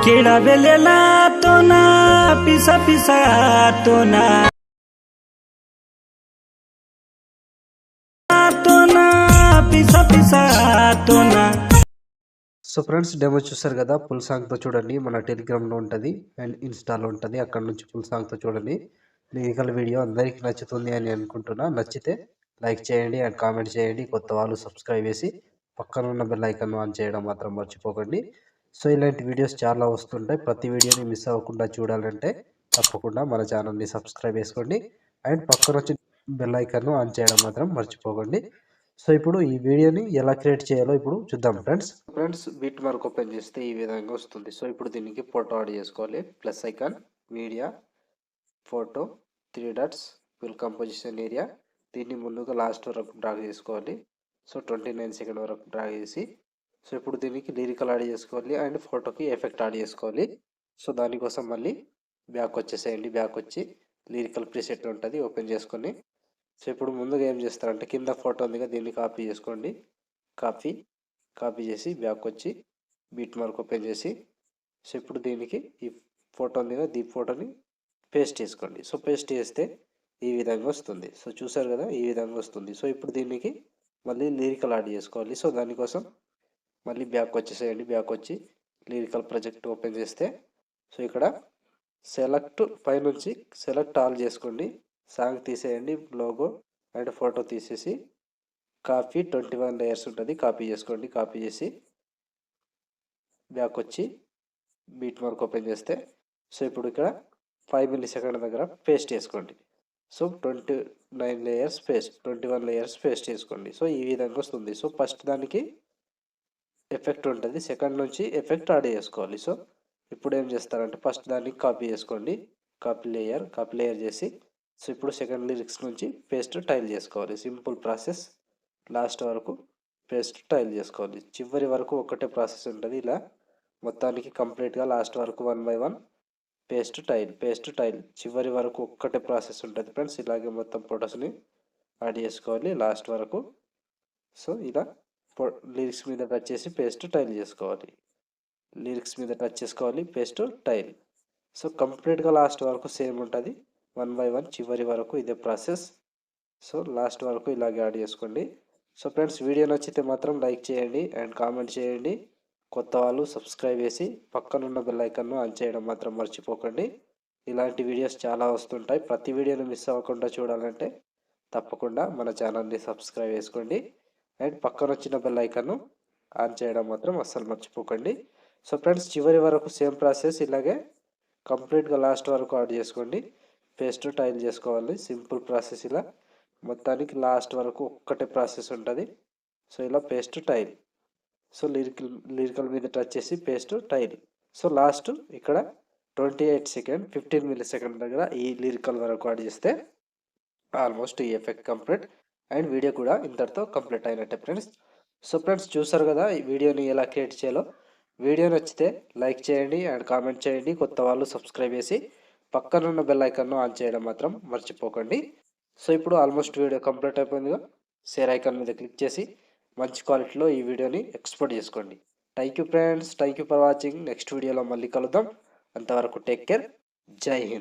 खेळावेलेला तो ना पिसा पिसा तो ना पिसा पिसा तो ना। సో ఫ్రెండ్స్ డెమో చూసారు కదా, ఫుల్ సాంగ్తో చూడండి. మన టెలిగ్రామ్లో ఉంటుంది అండ్ ఇన్స్టాలో ఉంటుంది. అక్కడ నుంచి ఫుల్ సాంగ్తో చూడండి. లిరికల్ వీడియో అందరికీ నచ్చుతుంది అని అనుకుంటున్నా. నచ్చితే లైక్ చేయండి అండ్ కామెంట్ చేయండి. కొత్త వాళ్ళు సబ్స్క్రైబ్ చేసి పక్కన ఉన్న బెల్ ఐకాన్ ఆన్ చేయడం మాత్రం మర్చిపోకండి. సో ఇలాంటి వీడియోస్ చాలా వస్తుంటాయి. ప్రతి వీడియోని మిస్ అవ్వకుండా చూడాలంటే తప్పకుండా మన ఛానల్ని సబ్స్క్రైబ్ చేసుకోండి అండ్ పక్కన వచ్చి బెల్ ఐకాన్ ఆన్ చేయడం మాత్రం మర్చిపోకండి. సో ఇప్పుడు ఈ వీడియోని ఎలా క్రియేట్ చేయాలో ఇప్పుడు చూద్దాం ఫ్రెండ్స్ బీట్ మార్క్ ఓపెన్ చేస్తే ఈ విధంగా వస్తుంది. సో ఇప్పుడు దీనికి ఫోటో యాడ్ చేసుకోవాలి. Plus icon, media, photo, 3 dots, full composition area. దీన్ని ముందుగా లాస్ట్ వరకు డ్రాగ్ చేసుకోవాలి. సో 29 సెకండ్ వరకు డ్రాగ్ చేసి సో ఇప్పుడు దీనికి లిరికల్ యాడ్ చేసుకోవాలి అండ్ ఫోటోకి ఎఫెక్ట్ యాడ్ చేసుకోవాలి. సో దానికోసం మళ్ళీ బ్యాక్ వచ్చేసేయండి. బ్యాక్ వచ్చి లిరికల్ ప్రీసెట్ ఉంటుంది, ఓపెన్ చేసుకొని సో ఇప్పుడు ముందుగా ఏం చేస్తారంటే కింద ఫోటో ఉంది కదా, దీన్ని కాపీ చేసుకోండి. కాపీ చేసి బ్యాక్ వచ్చి బీట్ మార్క్ ఓపెన్ చేసి సో ఇప్పుడు దీనికి ఈ ఫోటో ఉంది కదా, ఈ ఫోటోని పేస్ట్ చేసుకోండి. సో పేస్ట్ చేస్తే ఈ విధంగా వస్తుంది. సో చూసారు కదా, ఈ విధంగా వస్తుంది. సో ఇప్పుడు దీనికి మళ్ళీ లిరికల్ యాడ్ చేసుకోవాలి. సో దానికోసం మళ్ళీ బ్యాక్ వచ్చేసేయండి. బ్యాక్ వచ్చి లిరికల్ ప్రాజెక్ట్ ఓపెన్ చేస్తే సో ఇక్కడ సెలెక్ట్ పైనుంచి సెలెక్ట్ ఆల్ చేసుకోండి. సాంగ్ తీసేయండి, లోగో అండ్ ఫోటో తీసేసి కాపీ 21 లేయర్స్ ఉంటుంది, కాపీ చేసుకోండి. కాపీ చేసి బ్యాక్ వచ్చి బీట్ మార్క్ ఓపెన్ చేస్తే సో ఇప్పుడు ఇక్కడ 5 మిల్లీ సెకండ్ దగ్గర పేస్ట్ చేసుకోండి. సో 21 లేయర్స్ పేస్ట్ చేసుకోండి. సో ఈ విధంగా వస్తుంది. సో ఫస్ట్ దానికి ఎఫెక్ట్ ఉంటుంది, సెకండ్ నుంచి ఎఫెక్ట్ యాడ్ చేసుకోవాలి. సో ఇప్పుడు ఏం చేస్తారంటే ఫస్ట్ దానికి కాపీ చేసుకోండి. కాపీ లేయర్ చేసి సో ఇప్పుడు సెకండ్ లిరిక్స్ నుంచి పేస్ట్ టైల్ చేసుకోవాలి. Simple process. లాస్ట్ వరకు పేస్ట్ టైల్ చేసుకోవాలి. చివరి వరకు ఒకటే ప్రాసెస్ ఉంటుంది. ఇలా మొత్తానికి కంప్లీట్గా లాస్ట్ వరకు 1 బై 1 పేస్ట్ టైల్ చివరి వరకు ఒక్కటే ప్రాసెస్ ఉంటుంది ఫ్రెండ్స్. ఇలాగే మొత్తం ఫొటోస్ని యాడ్ చేసుకోవాలి లాస్ట్ వరకు. సో ఇలా లిరిక్స్ మీద టచ్ చేసి పేస్ట్ టైల్ చేసుకోవాలి. Paste tile. సో కంప్లీట్గా లాస్ట్ వరకు సేమ్ ఉంటుంది. 1 బై 1 చివరి వరకు ఇదే ప్రాసెస్. సో లాస్ట్ వరకు ఇలాగే యాడ్ చేసుకోండి. సో ఫ్రెండ్స్ వీడియో నచ్చితే మాత్రం లైక్ చేయండి అండ్ కామెంట్ చేయండి. కొత్త వాళ్ళు సబ్స్క్రైబ్ చేసి పక్కనున్న బెల్ ఐకాన్ను ఆన్ చేయడం మాత్రం మర్చిపోకండి. ఇలాంటి వీడియోస్ చాలా వస్తుంటాయి. ప్రతి వీడియోని మిస్ అవ్వకుండా చూడాలంటే తప్పకుండా మన ఛానల్ని సబ్స్క్రైబ్ చేసుకోండి అండ్ పక్కన వచ్చిన బెల్ ఐకాన్ను ఆన్ చేయడం మాత్రం అస్సలు మర్చిపోకండి. సో ఫ్రెండ్స్ చివరి వరకు సేమ్ ప్రాసెస్. ఇలాగే కంప్లీట్గా లాస్ట్ వరకు యాడ్ చేసుకోండి. పేస్ట్ టైల్ చేసుకోవాలి. Simple process. ఇలా మొత్తానికి లాస్ట్ వరకు ఒక్కటే ప్రాసెస్ ఉంటుంది. సో ఇలా పేస్ట్ టైల్. సో లిరికల్ మీద టచ్ చేసి పేస్ట్ టైల్. సో లాస్ట్ ఇక్కడ 28 సెకండ్ 15 మిల్లీ సెకండ్ దగ్గర ఈ లిరికల్ వరకు యాడ్ చేస్తే ఆల్మోస్ట్ ఈ ఎఫెక్ట్ కంప్లీట్ అండ్ వీడియో కూడా ఇంతటితో కంప్లీట్ అయినట్టే ఫ్రెండ్స్. సో ఫ్రెండ్స్ చూసారు కదా ఈ వీడియోని ఎలా క్రియేట్ చేయాలో. వీడియో నచ్చితే లైక్ చేయండి అండ్ కామెంట్ చేయండి. కొత్త వాళ్ళు సబ్స్క్రైబ్ చేసి పక్కనున్న బెల్ ఐకాన్ను ఆన్ చేయడం మాత్రం మర్చిపోకండి. సో ఇప్పుడు ఆల్మోస్ట్ వీడియో కంప్లీట్ అయిపోయిందిగా. షేర్ ఐకాన్ మీద క్లిక్ చేసి మంచి క్వాలిటీలో ఈ వీడియోని ఎక్స్పోర్ట్ చేసుకోండి. Thank you friends, thank you for watching. Next వీడియోలో మళ్ళీ కలుద్దాం. అంతవరకు టేక్ కేర్. జై హింద్.